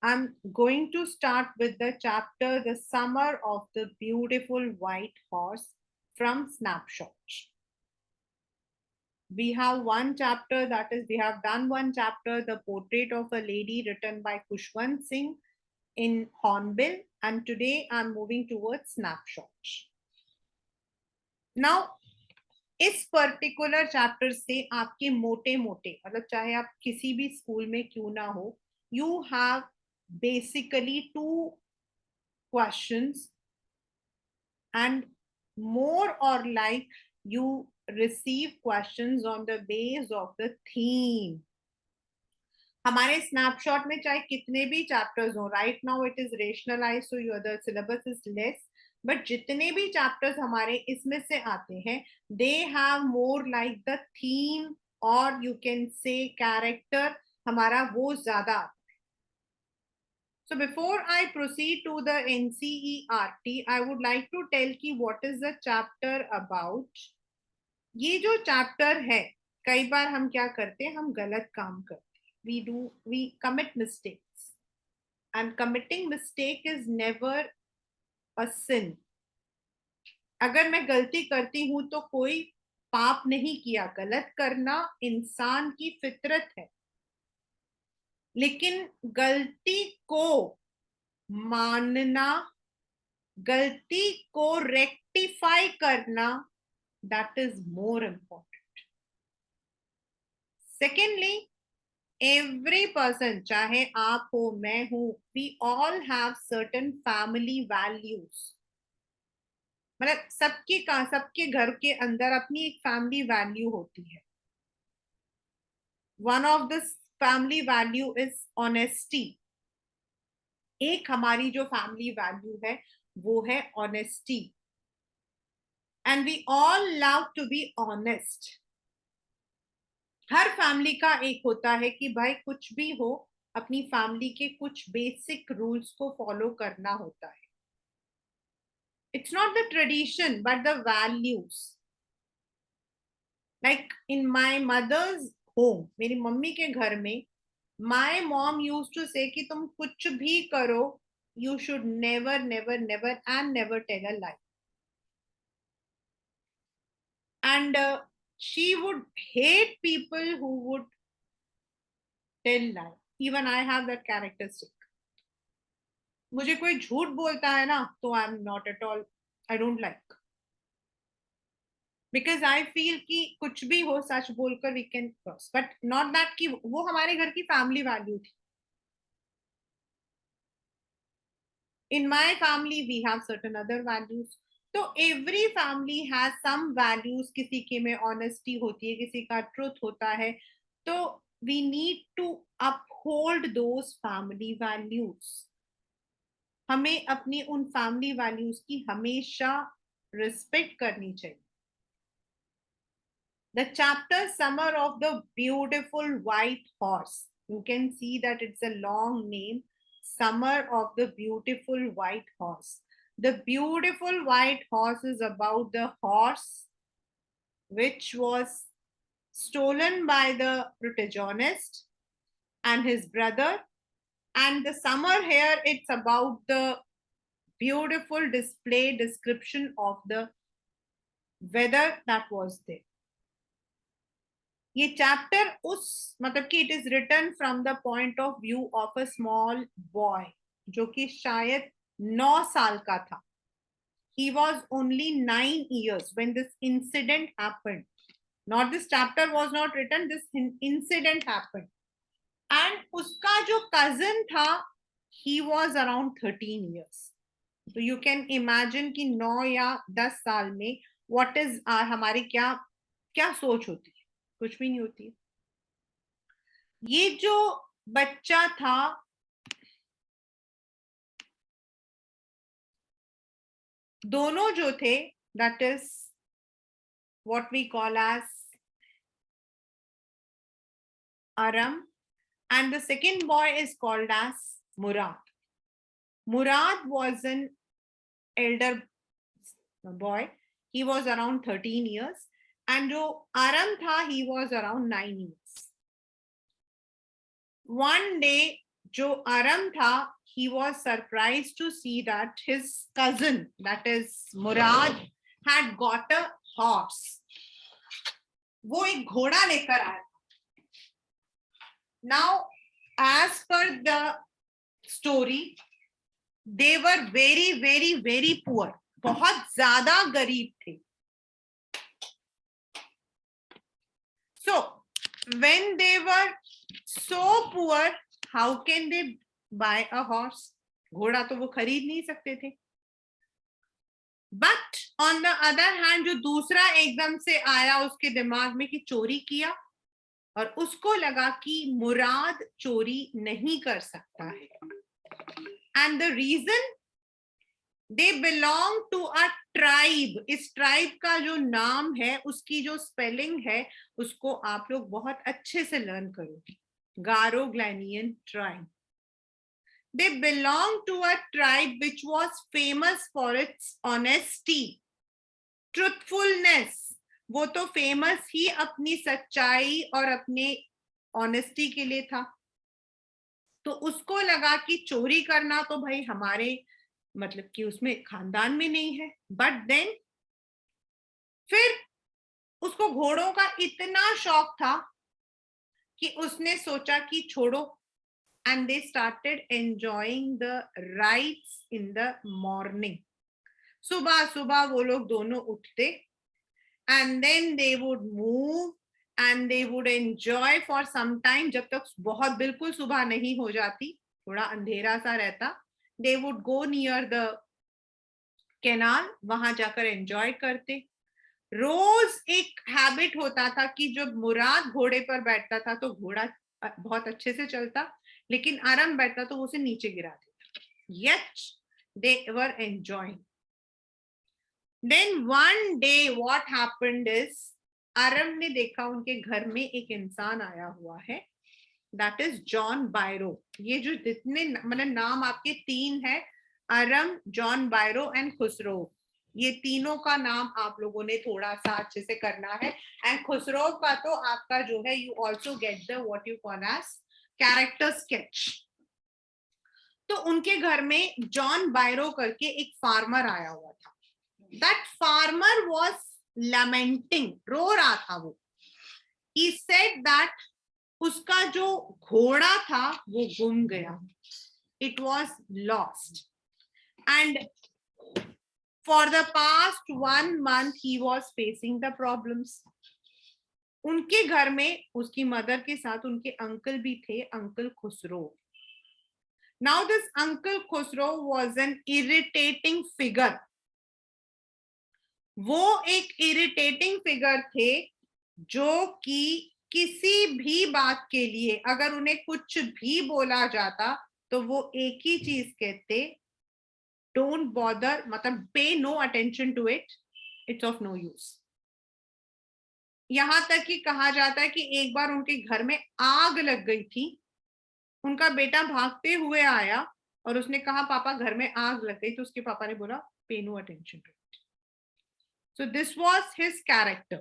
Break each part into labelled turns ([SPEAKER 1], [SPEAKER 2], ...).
[SPEAKER 1] I'm going to start with the chapter The Summer of the Beautiful White Horse from Snapshot. We have one chapter, that is, we have done one chapter, The Portrait of a Lady, written by Khushwant Singh in Hornbill, and today I'm moving towards Snapshot. Now, इस particular chapter से आपके मोटे मोटे मतलब चाहे आप किसी भी स्कूल में क्यों ना हो, you have basically two questions and more or like you receive questions on the base of the theme. हमारे स्नैपशॉट में चाहे कितने भी चैप्टर्स हो, right now it is rationalise so your the syllabus is less, but जितने भी chapters हमारे इसमें से आते हैं they have more like the theme और यू कैन से कैरेक्टर, हमारा वो ज्यादा आता है. So before I proceed to the NCERT, I would like to tell ki what is the chapter about. ये जो चैप्टर है, कई बार हम क्या करते हैं, हम गलत काम करते हैं. We commit mistakes, and committing mistake is never a sin. अगर मैं गलती करती हूं तो कोई पाप नहीं किया, गलत करना इंसान की फितरत है, लेकिन गलती को मानना, गलती को रेक्टिफाई करना, that is more important. Secondly, every person, चाहे आप हो मैं हूं, we all have certain family values. मतलब सबके घर के अंदर अपनी एक फैमिली वैल्यू होती है. One of this family value is honesty. एक हमारी जो फैमिली वैल्यू है वो है honesty, and we all love to be honest. हर फैमिली का एक होता है कि भाई कुछ भी हो, अपनी फैमिली के कुछ बेसिक रूल्स को फॉलो करना होता है. It's not the tradition but the values. Like in my mother's home, मेरी मम्मी के घर में, my mom used to say कि तुम कुछ भी करो, you should never and never tell a lie. And she would hate people who would tell lie. Even I have that characteristic. मुझे कोई झूठ बोलता है ना तो I am not at all, I don't like, because I feel कि कुछ भी हो सच बोलकर we can cross, but not that कि वो हमारे घर की फैमिली वैल्यू थी. In my family we have certain other values. तो every family has some values. किसी के में ऑनेस्टी होती है, किसी का ट्रुथ होता है. तो we need to uphold those family values. हमें अपनी उन फैमिली वैल्यूज की हमेशा रिस्पेक्ट करनी चाहिए. The chapter Summer of the Beautiful White Horse. You can see that it's a long name. Summer of the Beautiful White Horse. The Beautiful White Horse is about the horse which was stolen by the protagonist and his brother. And the summer here, it's about the beautiful display description of the weather that was there. ये chapter उस मतलब कि it is written from the point of view of a small boy जो कि शायद 9 साल का था. He was only 9 years when this incident happened. Not this chapter was not written, this incident happened. And उसका जो cousin था, he was around 13 years. So you can imagine कि 9 या 10 साल में what is हमारी क्या क्या सोच होती है. कुछ भी नहीं होती. ये जो बच्चा था, दोनों जो थे, that is what we call as Aram, and the second boy is called as Murad. Murad was an elder boy. He was around 13 years. And जो Aram था, he was around 9 years. One day, जो अरम था, he was surprised to see that his cousin, that is Murad, had got a horse. वो एक घोड़ा लेकर आया. Now, as per the story, they were very, very, very poor. बहुत ज्यादा गरीब थे. So, when they were so poor, how can they buy a horse? घोड़ा तो वो खरीद नहीं सकते थे. But on the other hand, जो दूसरा एकदम से आया उसके दिमाग में कि चोरी किया, और उसको लगा कि मुराद चोरी नहीं कर सकता है. And the reason, they belong to a tribe. इस ट्राइब का जो नाम है, उसकी जो स्पेलिंग है, उसको आप लोग बहुत अच्छे से लर्न करोगे. गारो-ग्लैनियन tribe. They belong to a tribe which was famous for its honesty, truthfulness. वो तो फेमस ही अपनी सच्चाई और अपने ऑनेस्टी के लिए था. तो उसको लगा कि चोरी करना तो भाई हमारे मतलब कि उसमें खानदान में नहीं है. बट देन फिर उसको घोड़ों का इतना शौक था कि उसने सोचा कि छोड़ो. And they started enjoying the rides in the morning. सुबह सुबह वो लोग दोनों उठते, and then they would move and they would enjoy for some time. जब तक बहुत बिल्कुल सुबह नहीं हो जाती, थोड़ा अंधेरा सा रहता, they would go near the canal, वहां जाकर एंजॉय करते. रोज एक हैबिट होता था कि जब मुराद घोड़े पर बैठता था तो घोड़ा बहुत अच्छे से चलता, लेकिन अरम बैठता तो उसे नीचे गिरा देता. Yet they were enjoying. Then one day what happened is, अरम ने देखा उनके घर में एक इंसान आया हुआ है. That is John Byro. ये जो जितने मतलब नाम आपके तीन है, अरम, जॉन बायरो एंड खुसरो, ये तीनों का नाम आप लोगों ने थोड़ा सा अच्छे से करना है. एंड खुसरो का तो आपका जो है, you also get the what you call as character sketch. तो उनके घर में जॉन बायरो करके एक फार्मर आया हुआ था. That farmer was lamenting, रो रहा था वो. He said that उसका जो घोड़ा था वो गुम गया. It was lost. And for the past 1 month he was facing the problems. उनके घर में उसकी मदर के साथ उनके अंकल भी थे, uncle Khusro. Now this uncle Khusro was an irritating figure. वो एक इरिटेटिंग फिगर थे जो कि किसी भी बात के लिए अगर उन्हें कुछ भी बोला जाता तो वो एक ही चीज कहते, डोंट बॉदर, मतलब pay no attention to it, it's of no use. यहां तक कि कहा जाता है कि एक बार उनके घर में आग लग गई थी. उनका बेटा भागते हुए आया और उसने कहा पापा घर में आग लग गई. तो उसके पापा ने बोला pay no attention to it. So this was his character.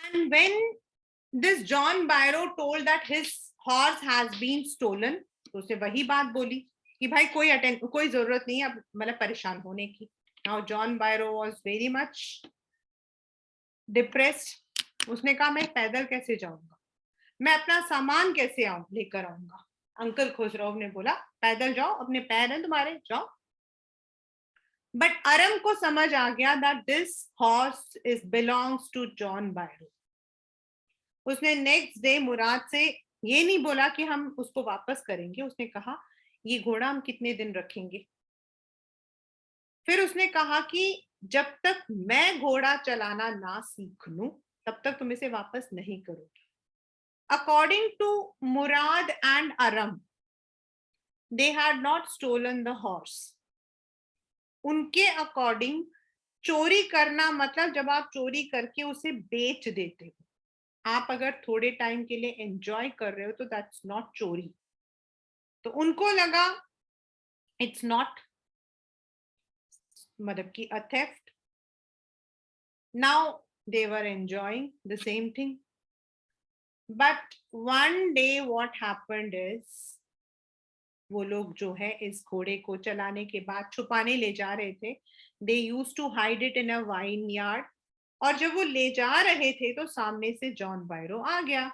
[SPEAKER 1] And when this John Byro told that his horse has been stolen, तो उसे वही बात बोली कि भाई कोई जरूरत नहीं है अब मतलब परेशान होने की. Now John Byro was very much depressed. उसने कहा मैं पैदल कैसे जाऊंगा, मैं अपना सामान कैसे लेकर आऊंगा. अंकल खुसरो ने बोला पैदल जाओ, अपने पैर हैं तुम्हारे, जाओ. बट अरम को समझ आ गया that this horse is belongs to John Byro. उसने नेक्स्ट डे मुराद से ये नहीं बोला कि हम उसको वापस करेंगे, उसने कहा ये घोड़ा हम कितने दिन रखेंगे। फिर उसने कहा कि जब तक मैं घोड़ा चलाना ना सीख लूं तब तक तुम इसे वापस नहीं करोगे। According to Mourad and Aram, they had not stolen the horse. उनके अकॉर्डिंग चोरी करना मतलब जब आप चोरी करके उसे बेच देते हो, आप अगर थोड़े टाइम के लिए एंजॉय कर रहे हो तो दैट्स नॉट चोरी। तो उनको लगा इट्स नॉट मतलब कि a theft. Now they were enjoying the same thing, but one day what happened is, वो लोग जो है इस घोड़े को चलाने के बाद छुपाने ले जा रहे थे। They use to hide it in a vineyard, और जब वो ले जा रहे थे तो सामने से जॉन बायरो आ गया।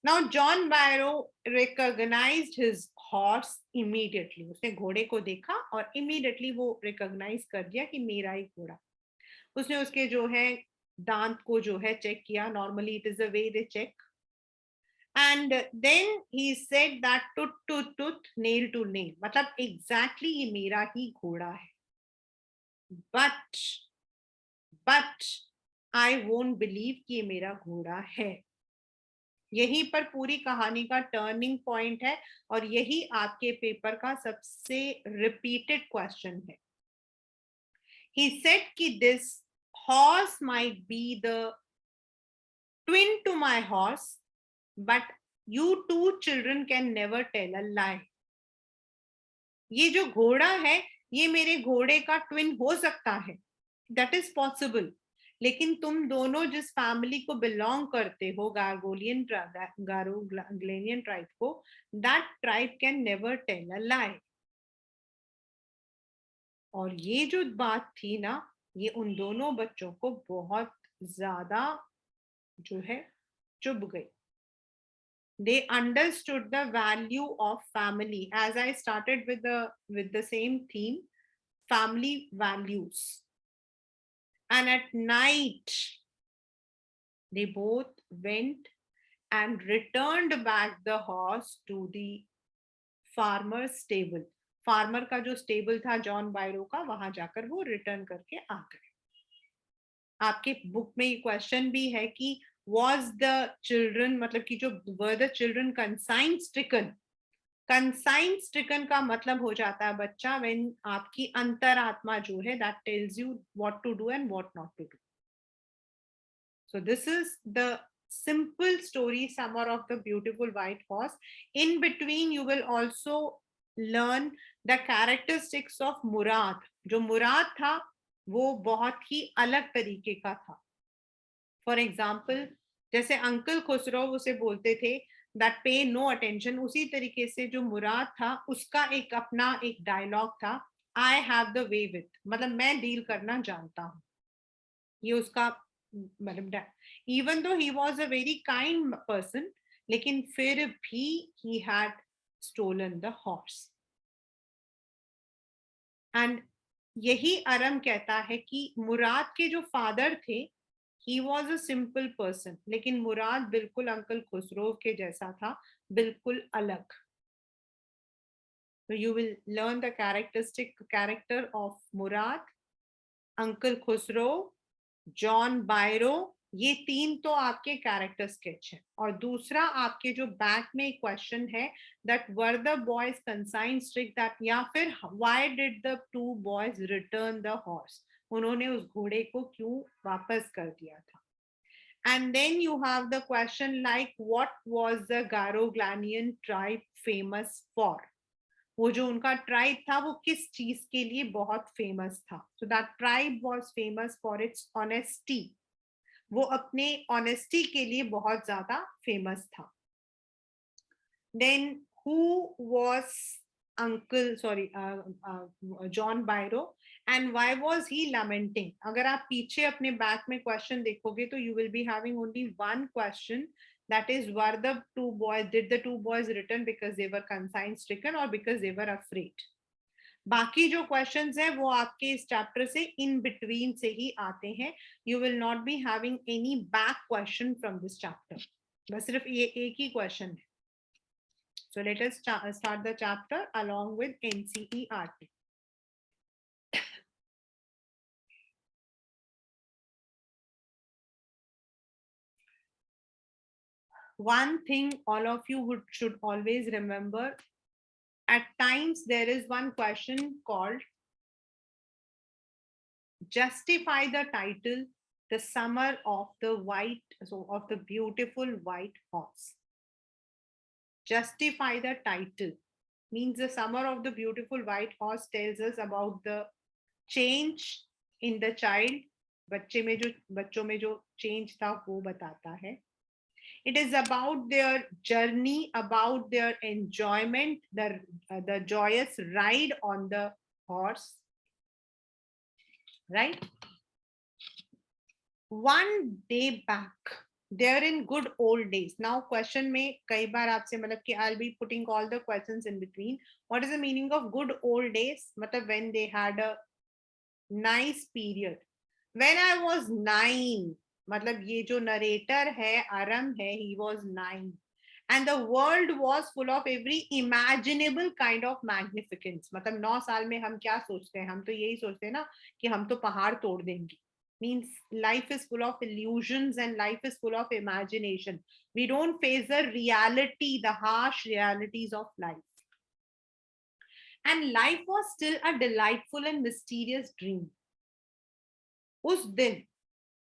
[SPEAKER 1] Now John बायरो recognised his horse immediately, उसने घोड़े को देखा और इमीडिएटली वो रिकॉग्नाइज कर दिया कि मेरा ही घोड़ा। उसने उसके जो है दांत को जो है चेक किया, normally it is the way they check, and then he said that tooth to tooth nail to nail, मतलब एग्जैक्टली ये मेरा ही घोड़ा है। But but I won't believe कि ये मेरा घोड़ा है। यहीं पर पूरी कहानी का टर्निंग पॉइंट है, और यही आपके पेपर का सबसे रिपीटेड क्वेश्चन है। ही सेड कि this horse might be the twin to my horse, but you two children can never tell a lie. ये जो घोड़ा है ये मेरे घोड़े का ट्विन हो सकता है, दैट इज पॉसिबल, लेकिन तुम दोनों जिस फैमिली को बिलोंग करते हो, गारोग्लेनियन ट्राइब को, that tribe can never tell a lie. और ये जो बात थी ना, ये उन दोनों बच्चों को बहुत ज्यादा जो है चुभ गई। They understood the value of family, as I started with the same theme, family values. And at night they both went and returned back the horse to the farmer's stable. Farmer का जो stable था John बायरो का, वहां जाकर वो return करके आ गए। आपके बुक में ये क्वेश्चन भी है कि was the children, मतलब कि जो were the children consigned stricken, consign stricken का मतलब हो जाता है बच्चा व्हेन आपकी अंतरात्मा जो है that tells you what to do and what not to do. So this is the simple story summer of the beautiful white horse. In between you will also learn the characteristics of मुराद। जो मुराद था वो बहुत ही अलग तरीके का था। For example, जैसे uncle Khusro उसे बोलते थे दैट पे नो अटेंशन, उसी तरीके से जो मुराद था उसका एक अपना एक डायलॉग था, I have the way with, मतलब मैं डील करना जानता हूँ। ये उसका मतलब, even though he was a very kind person, लेकिन फिर भी he had stolen the horse. And यही अरम कहता है कि मुराद के जो फादर थे ही वॉज अ सिंपल पर्सन, लेकिन मुराद बिल्कुल अंकल खुसरो के जैसा था, बिल्कुल अलग। So you will learn the character of Mourad, uncle Khosrove, John Byro, ये तीन तो आपके कैरेक्टर स्केच है। और दूसरा आपके जो बैक में क्वेश्चन है that were the boys consign strict, that या फिर why did the two boys return the horse, उन्होंने उस घोड़े को क्यों वापस कर दिया था। And then you have the question like what was the Garoglanian tribe famous for? वो जो उनका ट्राइब था वो किस चीज के लिए बहुत फेमस था। So that tribe was famous for its honesty, वो अपने ऑनेस्टी के लिए बहुत ज्यादा फेमस था। Then who was uncle John Byro and why was he lamenting. अगर आप पीछे अपने बैक में क्वेश्चन देखोगे तो you will be having only one question, that is were the two boys return because they were consigned stricken or because they were afraid. बाकी जो questions हैं वो आपके इस चैप्टर से इन बिटवीन से ही आते हैं. You will not be having any back question from this chapter. बस सिर्फ ये एक ही क्वेश्चन है. So let us start the chapter along with NCERT. One thing all of you should always remember, at times there is one question called justify the title, the summer of the beautiful white horse. Justify the title means the summer of the beautiful white horse tells us about the change in the child. बच्चों में जो change था वो बताता है. It is about their journey, about their enjoyment, the joyous ride on the horse, right? One day back, they're in good old days. Now, question में कई बार आपसे मतलब कि I'll be putting all the questions in between. What is the meaning of good old days? मतलब when they had a nice period. When I was 9, मतलब ये जो narrator है आरम है, he was 9 and the world was full of every imaginable kind of magnificence. मतलब 9 साल में हम क्या सोचते हैं? हम तो यही सोचते हैं ना कि हम तो पहाड़ तोड़ देंगे. Means life is full of illusions and life is full of imagination. We don't face the reality, the harsh realities of life. And life was still a delightful and mysterious dream. उस दिन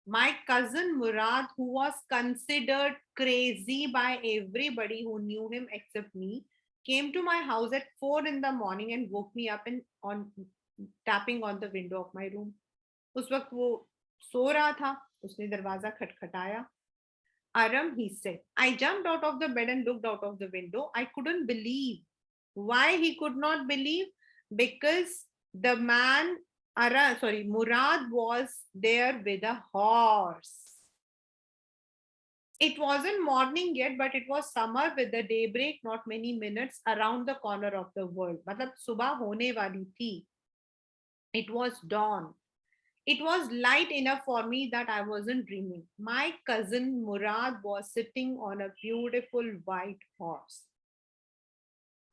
[SPEAKER 1] my cousin Murad, who was considered crazy by everybody who knew him except me, came to my house at 4 in the morning and woke me up and on tapping on the window of my room. उस वक्त वो सो रहा था. उसने दरवाजा खटखटाया. Aram, he said. I jumped out of the bed and looked out of the window. I couldn't believe. Why he could not believe? Because the man, Murad was there with a horse. It wasn't morning yet, but it was summer with the daybreak, not many minutes around the corner of the world. मतलब सुबह होने वाली थी. It was dawn. It was light enough for me that I wasn't dreaming. My cousin Murad was sitting on a beautiful white horse.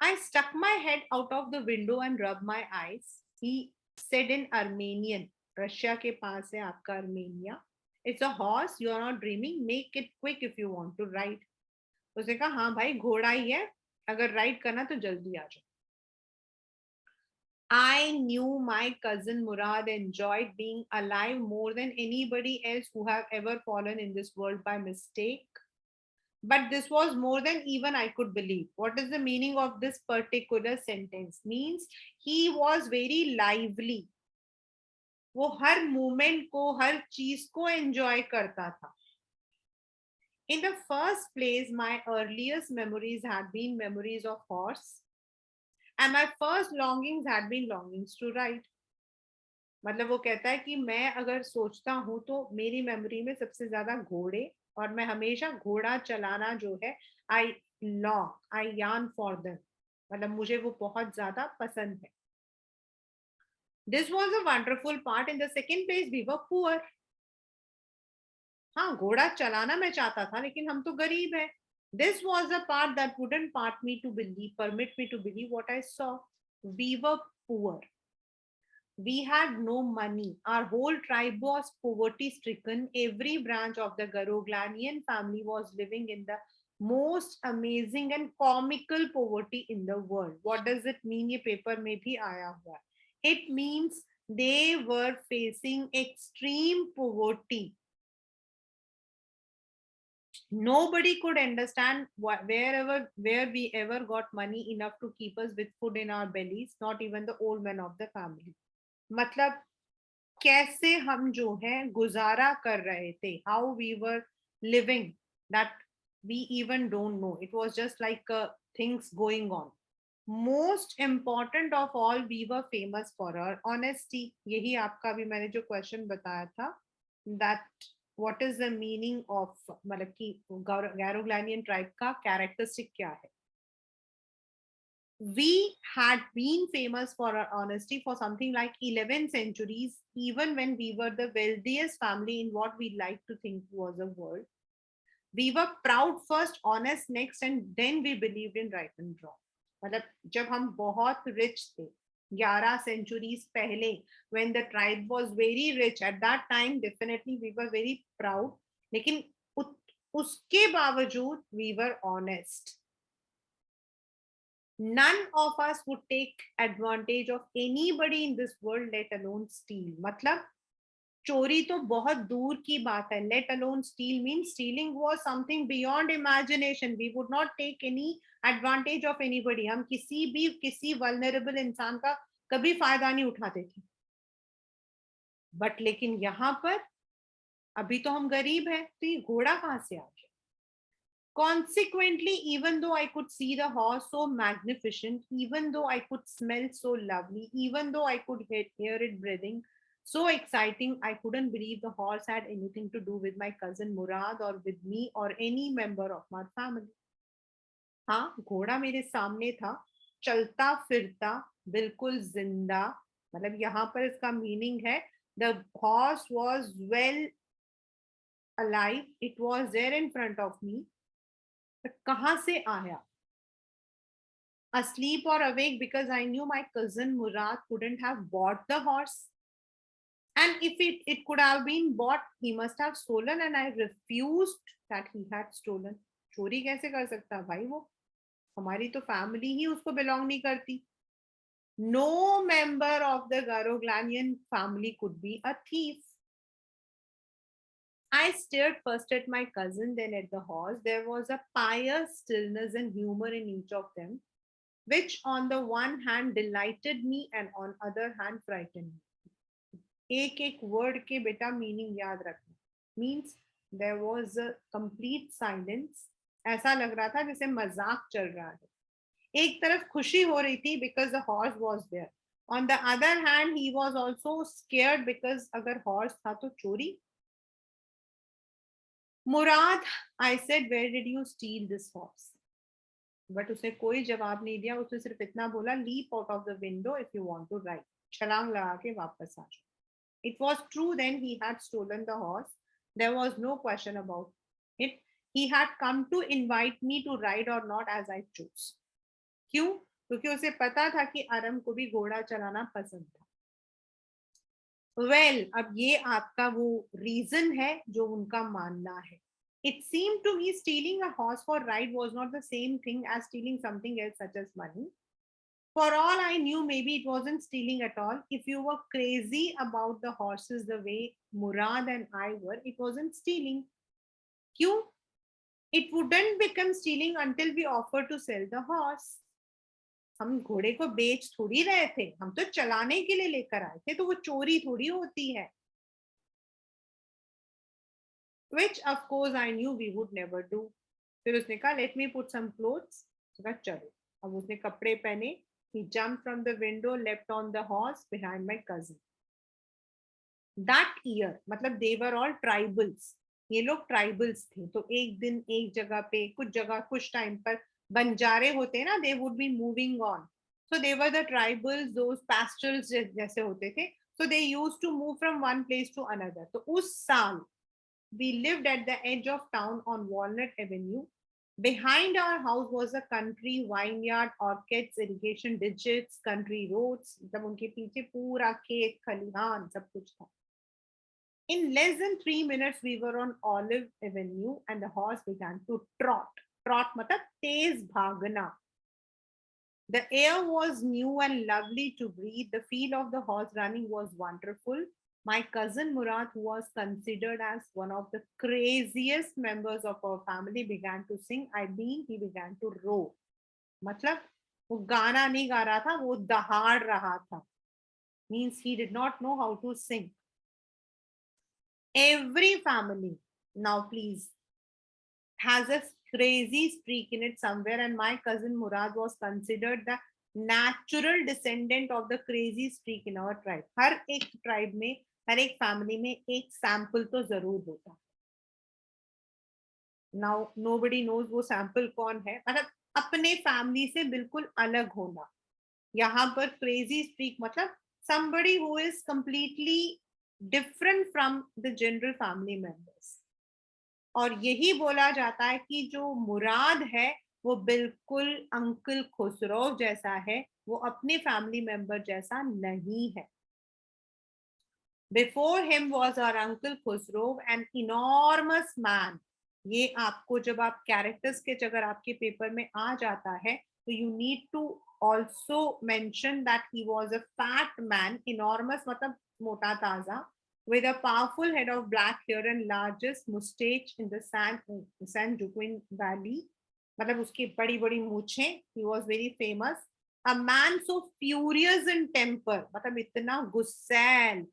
[SPEAKER 1] I stuck my head out of the window and rubbed my eyes. He said in Armenian, Russia के पास है आपका Armenia. It's a horse, you are not dreaming. Make it quick if you want to ride. उसने कहा हाँ भाई घोड़ा ही है, अगर राइड करना तो जल्दी आ जाओ. I knew my cousin Murad enjoyed being alive more than anybody else who have ever fallen in this world by mistake. But this was more than even I could believe. What is the meaning of this particular sentence? Means he was very lively. वो हर moment को, हर चीज को enjoy करता था. In the first place, my earliest memories had been memories of horse, and my first longings had been longings to ride. मतलब वो कहता है कि मैं अगर सोचता हूँ तो मेरी मेमोरी में सबसे ज्यादा घोड़े, और मैं हमेशा घोड़ा चलाना जो है आई यार्न फॉर देम. मतलब मुझे वो बहुत ज्यादा पसंद है. This was a wonderful part. In the second place we were poor. हाँ घोड़ा चलाना मैं चाहता था लेकिन हम तो गरीब है. This was a part that wouldn't permit me to believe what I saw. We were poor. We had no money. Our whole tribe was poverty stricken. Every branch of the Garoglanian family was living in the most amazing and comical poverty in the world. What does it mean? ये paper में भी आया हुआ. It means they were facing extreme poverty. Nobody could understand where we ever got money enough to keep us with food in our bellies. Not even the old men of the family. मतलब कैसे हम जो है गुजारा कर रहे थे, how we were living, that we even don't know. It was just like things going on. Most important of all, we were famous for our honesty. यही आपका भी मैंने जो क्वेश्चन बताया था, that what is the meaning of, मतलब कि गैरोग्लानियन tribe का कैरेक्टरिस्टिक क्या है. We had been famous for our honesty for something like 11 centuries, even when we were the wealthiest family in what we like to think was a world. We were proud first, honest next, and then we believed in right and wrong. मतलब जब हम बहुत rich थे 11 centuries पहले, when the tribe was very rich at that time, definitely we were very proud. लेकिन उसके बावजूद we were honest. None of us would take advantage of anybody in this world, let alone steal. मतलब चोरी तो बहुत दूर की बात है. Let alone steal means stealing was something beyond imagination. We would not take any advantage of anybody. हम किसी vulnerable इंसान का कभी फायदा नहीं उठाते थे. बट लेकिन यहाँ पर अभी तो हम गरीब हैं, तो ये घोड़ा कहाँ से आ गया? Consequently, even though I could see the horse so magnificent, even though I could smell so lovely, even though I could hear it breathing, so exciting, I couldn't believe the horse had anything to do with my cousin Murad or with me or any member of my family. हाँ, घोड़ा मेरे सामने था, चलता फिरता, बिल्कुल जिंदा. मतलब यहाँ पर इसका मीनिंग है the horse was well alive, it was there in front of me. कहाँ से आया? Asleep or awake, because I knew my cousin Murad couldn't have bought the horse. And if it could have been bought, he must have stolen, and I refused that he had stolen. चोरी कैसे कर सकता भाई वो? हमारी तो family ही उसको belong नहीं करती. No member of the Garoglanian family could be a thief. I stared first at my cousin, then at the horse. There was a pious stillness and humor in each of them, which on the one hand delighted me and on other hand frightened me. एक एक word के बेटा meaning याद रखना. Means there was a complete silence. ऐसा लग रहा था जैसे मजाक चल रहा है. एक तरफ खुशी हो रही थी because the horse was there. On the other hand he was also scared because अगर हॉर्स था तो चोरी. Mourad, I said, where did you steal this horse? But उसने कोई जवाब नहीं दिया. उसने सिर्फ इतना बोला, leap out of the window if you want to ride. छलांग लगा के वापस आ जाओ. It was true then, he had stolen the horse. There was no question about it. He had come to invite me to ride or not as I chose. क्यों? क्योंकि उसे पता था कि अरम को भी घोड़ा चलाना पसंद था. Well, अब ये आपका वो रीजन है जो उनका मानना है. It seemed to me stealing a horse for ride was not the same thing as stealing something else such as money. For all I knew, maybe it wasn't stealing at all. If you were crazy about the horses the way Murad and I were, it wasn't stealing. Q, it wouldn't become stealing until we offered to sell the horse. हम घोड़े को बेच थोड़ी रहे थे, हम तो चलाने के लिए लेकर आए थे, तो वो चोरी थोड़ी होती है. Which of course I knew we would never do. फिर उसने कहा, let me put some clothes. कहा चलो. अब उसने कपड़े पहने. He jumped from the window, leapt on the horse behind my cousin. That year, मतलब they were all tribals. ये लोग tribals थे. तो एक दिन एक जगह पे, कुछ जगह कुछ टाइम पर बंजारे होते हैं ना, they would be moving on. So they were the tribals, those pastorals जैसे होते थे. So they used to move from one place to another. तो उस साल we lived at the edge of town on Walnut Avenue. Behind our house was a country vineyard, orchards, irrigation ditches, country roads. मतलब उनके पीछे पूरा खेत खलिहान सब कुछ था. In less than 3 minutes, we were on Olive Avenue and the horse began to trot. Trot मतलब तेज भागना. The air was new and lovely to breathe. The feel of the horse running was wonderful. My cousin Murad, who was considered as one of the craziest members of our family, began to sing. I mean, he began to roar. मतलब वो गाना नहीं गा रहा था, वो दहाड़ रहा था. Means he did not know how to sing. Every family, now please, has a crazy streak in it somewhere, and my cousin Murad was considered the natural descendant of the crazy streak in our tribe. हर एक tribe में, हर एक family में एक sample तो जरूर होता. Now nobody knows वो sample कौन है. मतलब अपने फैमिली से बिल्कुल अलग होना। यहाँ पर क्रेजी स्पीक मतलब somebody who is completely different from the general family members। और यही बोला जाता है कि जो मुराद है वो बिल्कुल अंकल खुसरो जैसा है, वो अपने फैमिली मेंबर जैसा नहीं है। Before him was our uncle Khosrove an enormous man. ये आपको जब आप कैरेक्टर्स के अगर आपके पेपर में आ जाता है तो you need to also mention that he was a fat man. Enormous मतलब मोटा ताजा, with a powerful head of black hair and largest mustache in the San Joaquin Valley। मतलब उसकी बड़ी बड़ी मूछें। he was very famous। a man so furious in temper मतलब इतना गुस्सैल,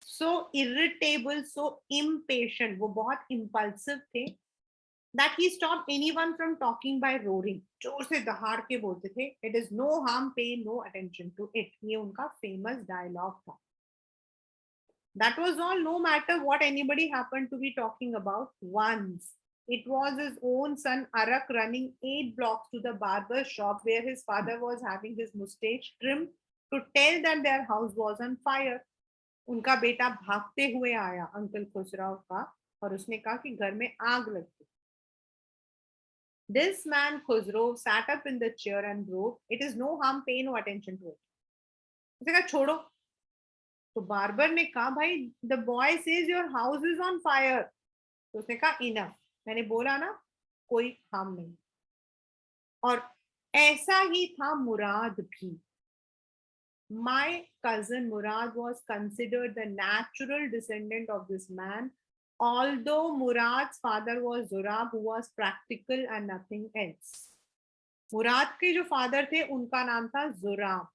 [SPEAKER 1] so irritable, so impatient, वो बहुत impulsive थे, that he stopped anyone from talking by roaring। जोर से दहाड़ के बोलते थे, it is no harm, pay no attention to it। ये उनका famous dialogue था। That was all, no matter what anybody happened to be talking about once। It was his own son Arak running 8 blocks to the barber shop where his father was having his mustache trimmed to tell that their house was on fire। उनका बेटा भागते हुए आया uncle खुसराव का और उसने कहा कि घर में आग लग गई। This man Khusro sat up in the chair and wrote, "It is no harm, pay no attention to it।" उसने कहा छोड़ो। तो बार्बर ने कहा भाई the boy says your house is on fire. तो उसने कहा इनफ, मैंने बोला ना कोई हार्म नहीं। और ऐसा ही था मुराद भी। My cousin Murad was considered the natural descendant of this man, although Murad's father was Zurab, who was practical and nothing else। मुराद के जो फादर थे उनका नाम था जुराब,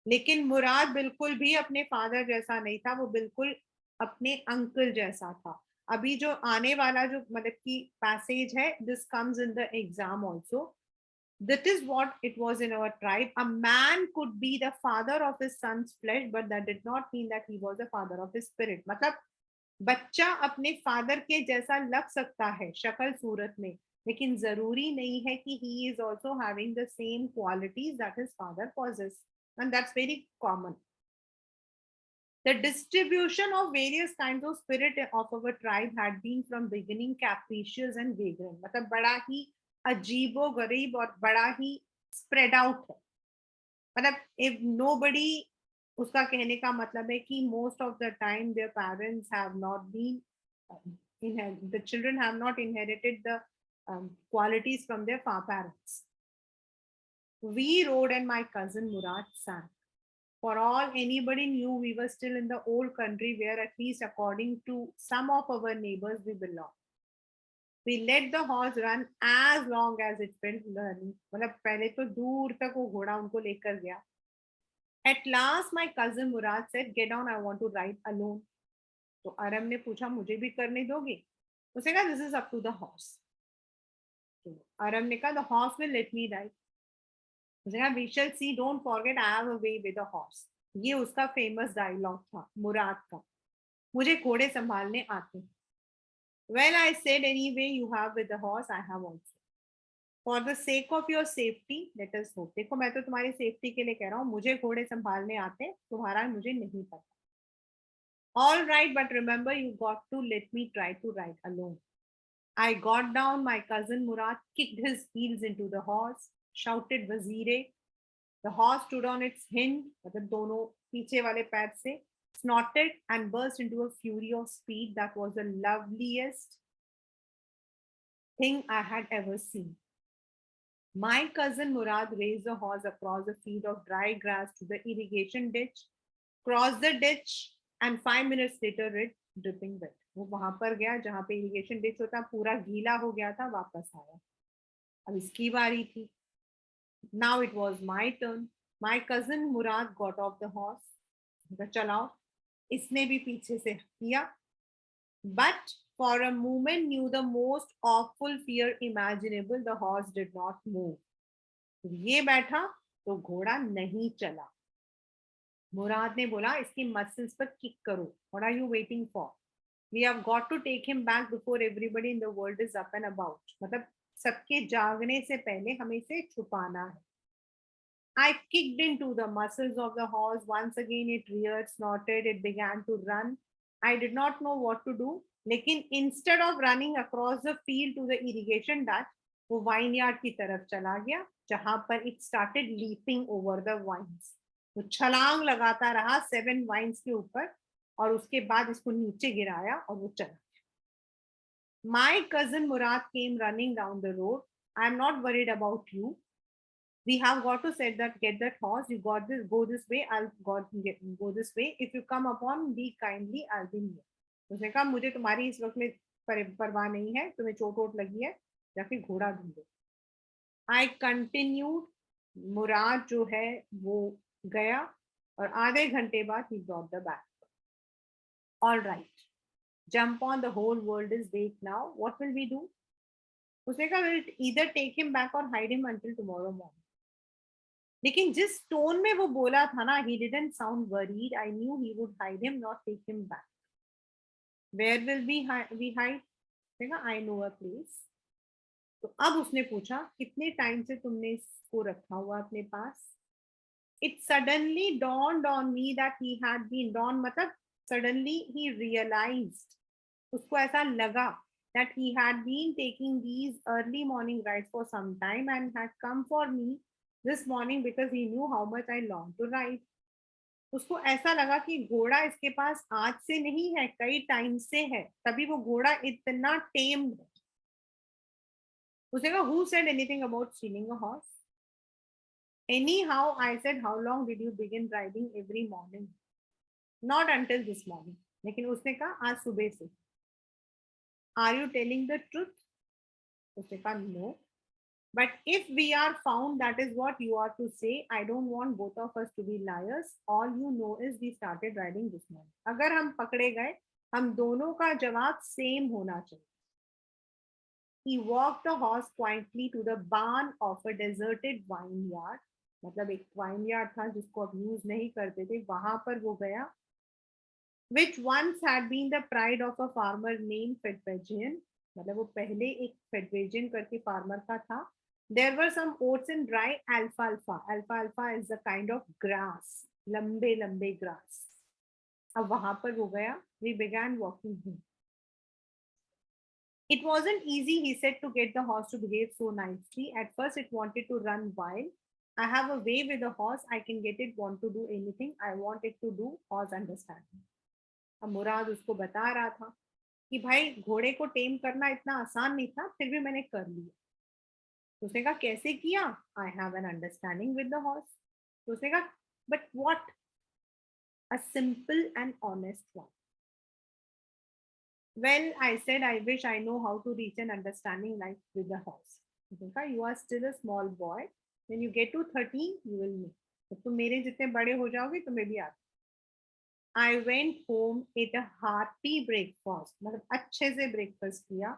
[SPEAKER 1] लेकिन मुराद बिल्कुल भी अपने फादर जैसा नहीं था, वो बिल्कुल अपने अंकल जैसा था। अभी जो आने वाला जो मतलब की पैसेज है, this comes in the exam also. That is what it was in our tribe। A man could be the father of his son's flesh, but that did not mean that he was the father of his spirit। मतलब बच्चा अपने father के जैसा लग सकता है शक्ल सूरत में, लेकिन जरूरी नहीं है कि he is also having the same qualities that his father possesses, and that's very common। The distribution of various kinds of spirit of our tribe had been from beginning capricious and vagrant। मतलब बड़ा ही अजीबो गरीब और बड़ा ही spread out है। मतलब if nobody, उसका कहने का मतलब है कि most of the time their parents have not been the children have not inherited the qualities from their parents। We rode and my cousin Murad sang। For all anybody knew, we were still in the old country where, at least according to some of our neighbors, we belong। We let the horse run as long as it felt learning। मतलब पहले तो दूर तक वो घोड़ा उनको लेकर गया। At last my cousin Murad said, "Get down, I want to ride alone।" तो अरम ने पूछा मुझे भी करने दोगे? उसने कहा this is up to the horse. तो अरम ने कहा the horse will let me ride. उसने कहा we shall see, don't forget I have a way with the horse. ये उसका फेमस डायलॉग था मुराद का, मुझे घोड़े संभालने आते हैं। Well, I said, anyway you have with the horse, I have also। For the sake of your safety, let us hope। देखो मैं तो तुम्हारी सेफ्टी के लिए कह रहा हूँ, मुझे घोड़े संभालने आते, तुम्हारा मुझे नहीं पता। All right, but remember you got to let me try to ride alone। I got down, my cousin Murad kicked his heels into the horse, shouted Wazire। The horse stood on its hind, मतलब दोनों पीछे वाले पैर से, snorted and burst into a fury of speed that was the loveliest thing I had ever seen। My cousin Murad raised the horse across a field of dry grass to the irrigation ditch, crossed the ditch, and 5 minutes later it dripping wet। वो वहां पर गया जहां पे irrigation ditch होता, पूरा गीला हो गया था, वापस आया। अब इसकी बारी थी। Now it was my turn। My cousin Murad got off the horse। चलाओ। इसने भी पीछे से किया। But for a moment knew the most awful fear imaginable, the horse did not move। ये बैठा तो घोड़ा नहीं चला। मुराद ने बोला इसकी मसल्स पर किक करो। What are you waiting for? We have got to take him back before everybody in the world is up and about. मतलब सबके जागने से पहले हमें इसे छुपाना है. I kicked into the muscles of the horse. Once again, it reared, snorted, it began to run. I did not know what to do. लेकिन instead of running across the field to the irrigation ditch, वो vineyard की तरफ चला गया, जहां पर it started leaping over the vines. वो छलांग लगाता रहा 7 vines के ऊपर और उसके बाद इसको नीचे गिराया और वो चला. My cousin Murad came running down the road. I am not worried about you. We have got to set that, get that horse. You got this, go this way. Go this way. If you come upon me kindly, I'll be near. उसने कहा मुझे तुम्हारी इस वक्त में परवाह नहीं है, तुम्हें चोट वोट लगी है, जाके घोड़ा ढूंढो. I continued. मुराद जो है वो गया और आधे घंटे बाद he brought the bag. All right, jump on, the whole world is awake now. What will we do? उसने कहा we'll either take him back or hide him until tomorrow morning. लेकिन जिस टोन में वो बोला था ना, he didn't sound worried. I knew he would hide him, not take him back. Where will we hide? देखा, I know a place. तो अब उसने पूछा कितने टाइम से तुमने इसको रखा हुआ अपने पास. It suddenly dawned on me that he had been dawned मतलब suddenly he realized, उसको ऐसा लगा that he had been taking these early morning rides for some time and had come for me this morning because he knew how much I longed to ride. उसको ऐसा लगा कि घोड़ा इसके पास आज से नहीं है, कई टाइम से है, तभी वो घोड़ा इतना टेम्ड है. उसने कहा who said anything about stealing a horse? Anyhow, I said how long did you begin riding every morning? Not until this morning. लेकिन उसने कहा आज सुबह से. Are you telling the truth? उसने कहा no. But if we are found, that is what you are to say. I don't want both of us to be liars. All you know is we started riding this morning. अगर हम पकड़े गए, हम दोनों का जवाब same होना चाहिए. He walked the horse quietly to the barn of a deserted vineyard. मतलब एक vineyard था जिसको अब यूज नहीं करते थे, वहां पर वो गया. Which once had been the pride of a farmer named Fedvegian. मतलब वो पहले एक Fedvegian करके फार्मर का था. There were some oats and dry alfalfa. Alfalfa is a kind of grass, लंबे लंबे grass. अब वहां पर वो गया. We began walking home. It wasn't easy, he said, to get the horse to behave so nicely. At first, it wanted to run wild. I have a way with a horse. I can get it want to do anything I want it to do. Horse understanding. अब मुराद उसको बता रहा था कि भाई घोड़े को टेम करना इतना आसान नहीं था, फिर भी मैंने कर लिया. तो उसने कहा कैसे किया? I have an understanding with the horse. तो उसने कहा but what? A simple and honest one. Well, I said, I wish I know how to reach an understanding like with the horse. You are still a small boy. When you get to 13, you will know. जब तुम मेरे जितने बड़े हो जाओगे तुम्हें भी आता. I went home, ate a hearty breakfast. मतलब अच्छे से breakfast किया.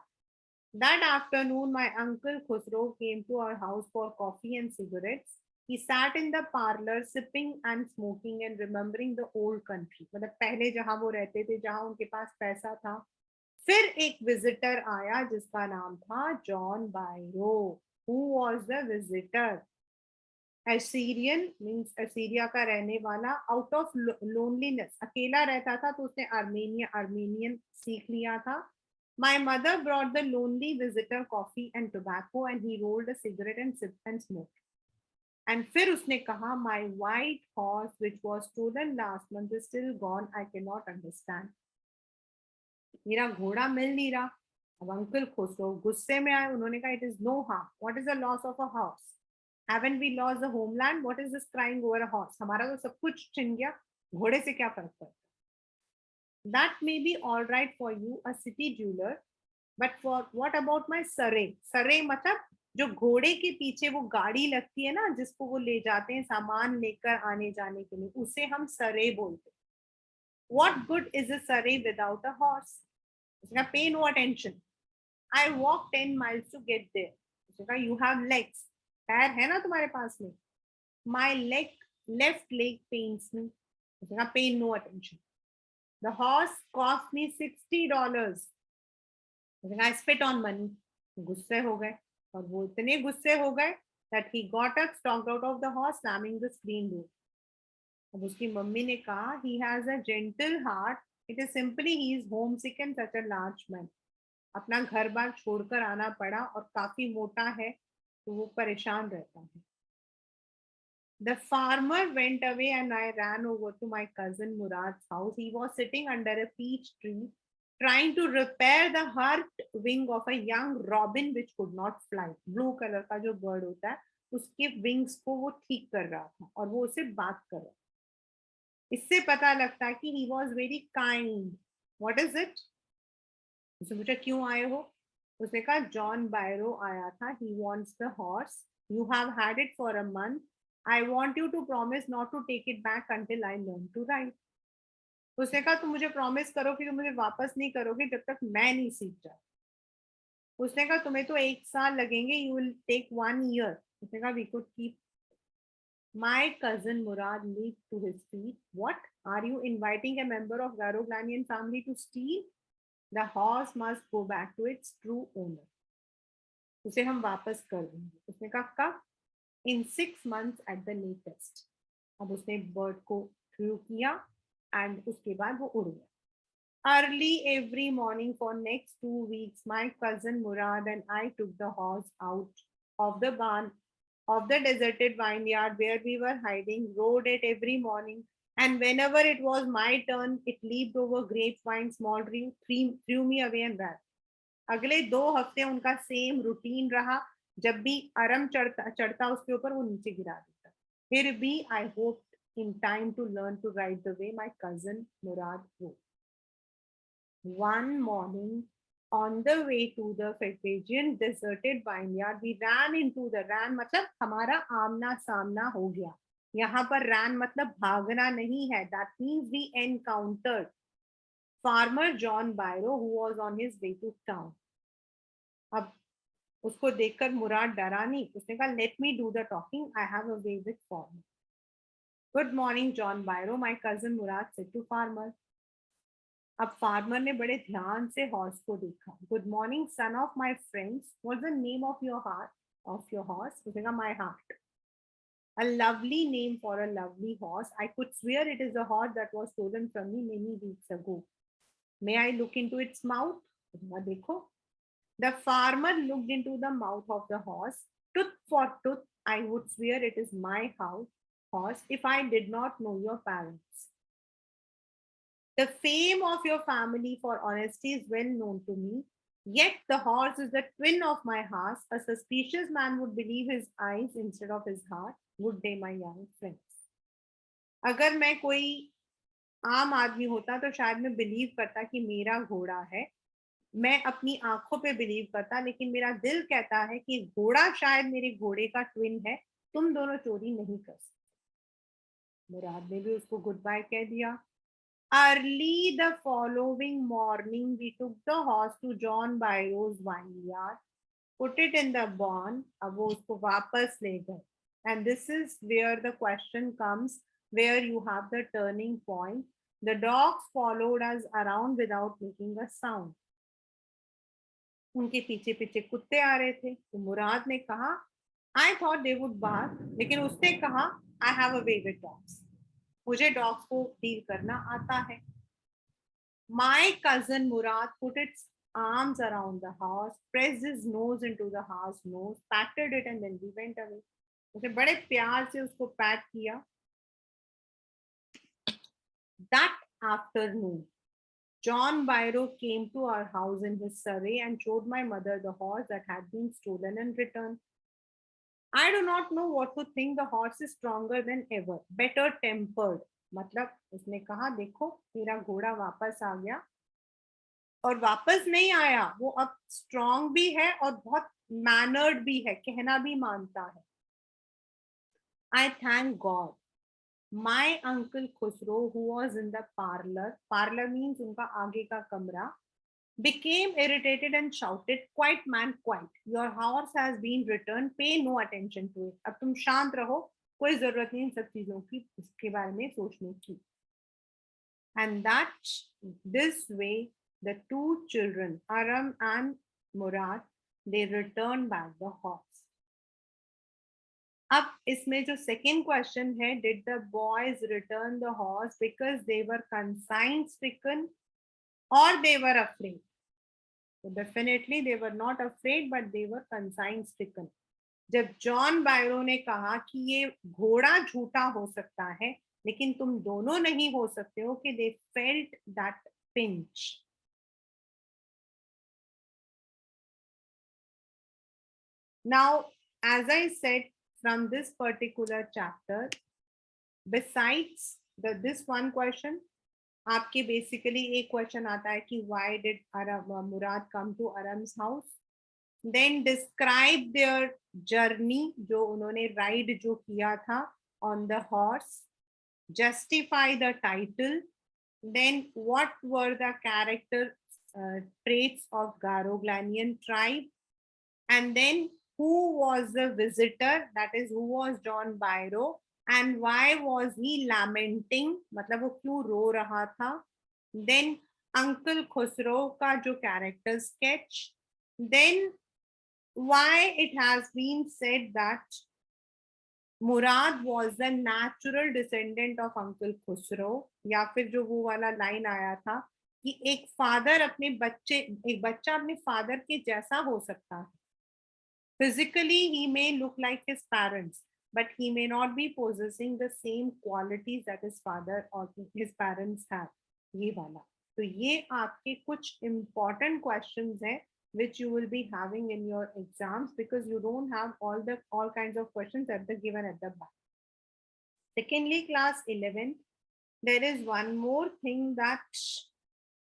[SPEAKER 1] That afternoon, my uncle Khusro came to our house for coffee and cigarettes. He sat in the parlor, sipping and smoking and remembering the old country. मतलब पहले जहाँ वो रहते थे, जहाँ उनके पास पैसा था. फिर एक विजिटर आया जिसका नाम था John बायरो. Who was the visitor? Assyrian means Assyria का रहने वाला. Out of loneliness, अकेला रहता था तो उसने अर्मेनियन सीख लिया था. My mother brought the lonely visitor coffee and tobacco and he rolled a cigarette and sipped and smoked. And फिर उसने कहा my white horse which was stolen last month is still gone. I cannot understand. मेरा घोड़ा मिल नहीं रहा. अब uncle Khusro गुस्से में आए. उन्होंने कहा it is no harm. What is the loss of a horse? Haven't we lost the homeland? What is this crying over a horse? हमारा तो सब कुछ छिन गया, घोड़े से क्या फर्क पड़ता? That may be all right for you a city jeweller, but for what about my सरे? सरे मतलब जो घोड़े के पीछे वो गाड़ी लगती है ना, जिसको वो ले जाते हैं सामान लेकर आने जाने के लिए, उसे हम सरे बोलते हैं. What good is a surrey without a horse? उसने pay no attention. I walked 10 miles to get there. उसने कहा you have legs. पैर है ना तुम्हारे पास में? My left leg pains me. उसने कहा pay no attention. The horse cost me $60. I spit on money. गुस्से हो गए, और वो इतने गुस्से हो गए that he got up, stalked out of the horse, slamming the screen door. अब उसकी मम्मी ने कहा he has a gentle heart. It is simply he is homesick and such a large man. अपना घर बार छोड़कर आना पड़ा और काफी मोटा है तो वो परेशान रहता है. The farmer went away and I ran over to my cousin Murad's house. He was sitting under a peach tree trying to repair the hurt wing of a young robin which could not fly. Blue color का जो bird होता है उसके wings को वो ठीक कर रहा था और वो उसे बात कर रहा था. इससे पता लगता है कि he was very kind. What is it? उसने पूछा क्यों आए हो? उसने कहा जॉन बायरो आया था. He wants the horse. You have had it for a month. I want you to promise not to take it back until I learn to ride. उसने कहा तुम मुझे प्रॉमिस करो कि तुम मुझे वापस नहीं करोगे जब तक मैं नहीं सीख जाऊँ. उसने कहा तुम्हें तो 1 साल लगेंगे. You will take 1 year. उसने कहा we could keep. My cousin Murad leaped to his feet. What? Are you inviting a member of Garoglanian family to steal? The horse must go back to its true owner. उसे हम वापस कर देंगे. उसने कहा कब? In 6 months at the latest. अब उसने बर्ड को थ्रू किया एंड उसके बाद वो उड़ गया. Early every morning for next 2 weeks, my cousin Murad and I took the horse out of the barn of the deserted vineyard where we were hiding, rode it every morning, and whenever it was my turn, it leaped over grapevine, small tree, threw me away and ran. अगले 2 हफ्ते उनका same routine रहा. जब भी अरम चढ़ता उसके ऊपर वो नीचे गिरा देता. फिर भी I hope in time to learn to ride the way my cousin Murad rode. One morning, on the way to the Phrygian deserted vineyard, we ran into the ran मतलब हमारा आमना सामना हो गया. यहाँ पर ran मतलब भागना नहीं है. That means we encountered farmer John Byro who was on his way to town. अब उसको देखकर मुराद डरा नहीं. उसने कहा let me do the talking. I have a way with farmer. Good morning John Byro, my cousin Mourad said to farmer. अब farmer ने बड़े ध्यान से हॉर्स को देखा. Good morning son of my friends, what's the name of your heart of your horse? उसने कहा my heart. A lovely name for a lovely horse. I could swear it is a horse that was stolen from me many weeks ago. May I look into its mouth? देखो. The farmer looked into the mouth of the horse. Tooth for tooth, I would swear it is my horse if I did not know your parents. The fame of your family for honesty is well known to me. Yet the horse is the twin of my horse. A suspicious man would believe his eyes instead of his heart. Good day, my young friends. अगर मैं कोई आम आदमी होता तो शायद मैं believe करता कि मेरा घोड़ा है. मैं अपनी आंखों पे बिलीव करता, लेकिन मेरा दिल कहता है कि घोड़ा शायद मेरे घोड़े का ट्विन है. तुम दोनों चोरी नहीं कर सकते. मुराद ने भी उसको गुड बाय कह दिया. Early the following morning we took the horse to John Byrose vineyard, put it in the barn. अब वो उसको वापस ले गए. And this is where the question comes, where you have the turning point. The dogs followed us around without making a sound. उनके पीछे पीछे कुत्ते आ रहे थे. तो मुराद ने कहा I thought they would bark, लेकिन उसने कहा I have a way with dogs. मुझे डॉग्स को डील करना आता है. My cousin Mourad put its arms around the horse, pressed his nose into the horse's nose, patted it and then we went away. उसने बड़े प्यार से उसको पैट किया. That afternoon, John Byro came to our house in his surrey and showed my mother the horse that had been stolen and returned. I do not know what to think. The horse is stronger than ever, better tempered. मतलब उसने कहा देखो मेरा घोड़ा वापस आ गया, और वापस नहीं आया, वो अब स्ट्रॉन्ग भी है और बहुत मैनर्ड भी है, कहना भी मानता है. I thank God. My uncle Khusro, who was in the parlor means उनका आगे का कमरा, became irritated and shouted, "Quiet man, quiet! Your horse has been returned. Pay no attention to it." अब तुम शांत रहो, कोई जरूरत नहीं इन सब चीजों की, इसके बारे में सोचने की. And that this way, the two children, Aram and Murad, they returned back the horse. अब इसमें जो second question है, did the boys return the horse because they were consigned stricken or they were afraid? So definitely they were not afraid, but they were consigned stricken. जब John बायरो ने कहा कि ये घोड़ा झूठा हो सकता है लेकिन तुम दोनों नहीं हो सकते हो, कि they felt that pinch. Now, as I said, from this particular chapter, besides this one question, आपके बेसिकली एक क्वेश्चन आता है कि why did Murad come to Aram's house? Then describe their journey, जो उन्होंने ride जो किया था on the horse. Justify the title. Then what were the character traits of Garoglanian tribe? And then who was the visitor, that is who was John Byro, and why was he lamenting, मतलब वो क्यों रो रहा था. Then Uncle Khusro का जो character sketch. Then why it has been said that Murad was the natural descendant of Uncle Khusro, या फिर जो वो वाला लाइन आया था कि एक फादर अपने बच्चे, एक बच्चा अपने फादर के जैसा हो सकता है. Physically, he may look like his parents, but he may not be possessing the same qualities that his father or his parents have. ये वाला. तो ये आपके कुछ important questions हैं which you will be having in your exams, because you don't have all kinds of questions at the given at the back. Secondly, class 11, there is one more thing that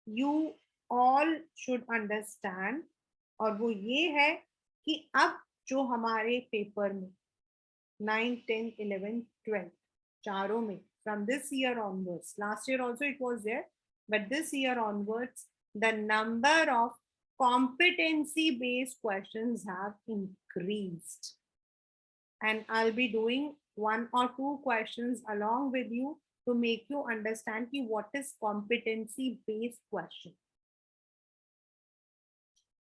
[SPEAKER 1] you all should understand, और वो ये है कि अब जो हमारे paper में 9, 10, 11, 12 चारों में, from this year onwards, last year also it was there, but this year onwards, the number of competency based questions have increased, and I'll be doing 1 or 2 questions along with you to make you understand what is competency based question.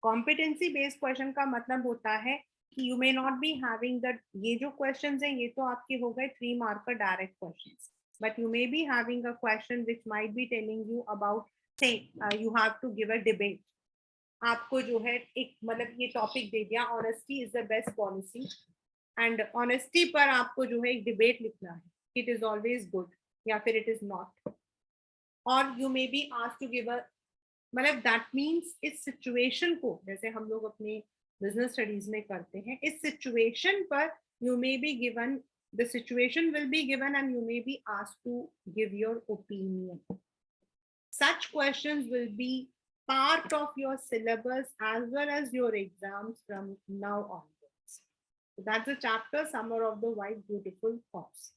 [SPEAKER 1] Competency based question का मतलब होता है कि you may not be having that, ये जो questions हैं ये तो आपके हो गए 3 मार्क का direct questions, but you may be having a question which might be telling you about, say you have to give a debate. आपको जो है एक मतलब ये टॉपिक दे दिया, honesty is the best policy, and honesty पर आपको जो है एक डिबेट लिखना है. इट इज ऑलवेज गुड या फिर इट इज नॉट. और you may be asked to give a, मतलब दैट मीन्स इस सिचुएशन को, जैसे हम लोग अपने बिजनेस स्टडीज में करते हैं, इस सिचुएशन पर you may be given, the situation will be given and you may be asked to give your opinion. Such questions will be part of your syllabus as well as your exams from now onwards. So that's the chapter Summer of the White Beautiful Horse.